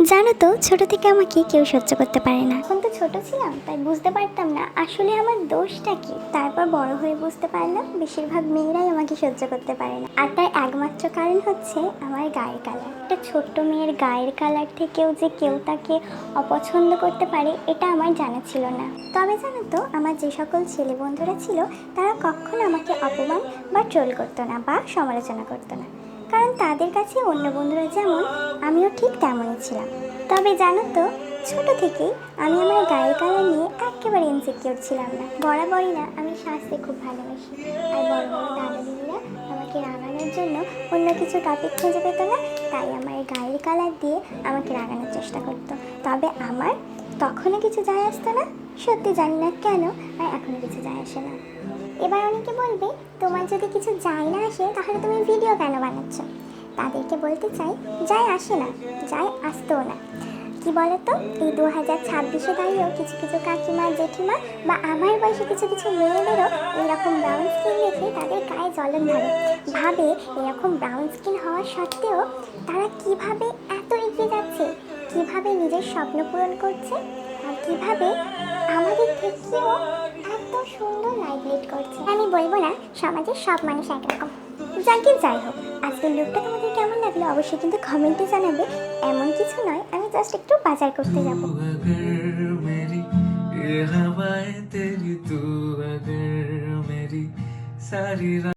জানো তো, ছোট থেকে আমাকে কেউ সহ্য করতে পারে না। এখন তো ছোট ছিলাম, তাই বুঝতে পারতাম না আসলে আমার দোষটা কি। তারপর বড় হয়ে বুঝতে পারলাম বেশিরভাগ মেয়েরাই আমাকে সহ্য করতে পারে না। আর তার একমাত্র কারণ হচ্ছে আমার গায়ের কালার। একটা ছোট্ট মেয়ের গায়ের কালার থেকেও যে কেউ তাকে অপছন্দ করতে পারে এটা আমার জানা ছিল না। তবে জানো তো, আমার যে সকল ছেলে বন্ধুরা ছিল তারা কখনো আমাকে অপমান বা ট্রোল করতো না বা সমালোচনা করতো না, কারণ তাদের কাছে অন্য বন্ধুরা যেমন আমিও ঠিক তেমনই ছিলাম। তবে জানো তো, ছোট থেকেই আমি আমার গায়ের কালার নিয়ে একেবারে ইনসিকিউর ছিলাম না। বরাবরই না, আমি সাজতে খুব ভালোবাসি। আর বড় বড় দাদা দিদিরা আমাকে রাগানোর জন্য অন্য কিছু টপিক খুঁজে পেত না, তাই আমার গায়ের কালার দিয়ে আমাকে রাগানোর চেষ্টা করতো। তবে আমার তখনও কিছু যায় আসতো না, সত্যি জানি না কেন, আর এখনও কিছু যায় আসে না। এবার অনেকে বলবে, তোমার যদি কিছু যায় না আসে তাহলে তুমি ভিডিও কেন বানাচ্ছ? তাদেরকে বলতে চাই, যায় আসে না, যায় আসতেও না। কি বলতো, এই 2026-এ দাঁড়িয়েও কিছু কিছু কাকিমা জেঠিমা বা আমার বয়সে কিছু কিছু মেয়েদেরও এরকম ব্রাউন স্কিন দেখে তাদের গায়ে জ্বলন ধরে। ভাবে এরকম ব্রাউন স্কিন হওয়া সত্ত্বেও তারা কিভাবে এত এগিয়ে যাচ্ছে, কিভাবে নিজের স্বপ্ন পূরণ করছে, আর কিভাবে আমাদের থেকেও এত সুন্দর লাইফ লিড করছে। আমি বলবো না সমাজের সব মানুষ একরকম। যাই হোক, আজকের লুকটা তোমাদের কেমন লাগলো অবশ্যই কিন্তু কমেন্টে জানাবে। এমন কিছু নয়, আমি জাস্ট একটু বাজার করতে যাবো।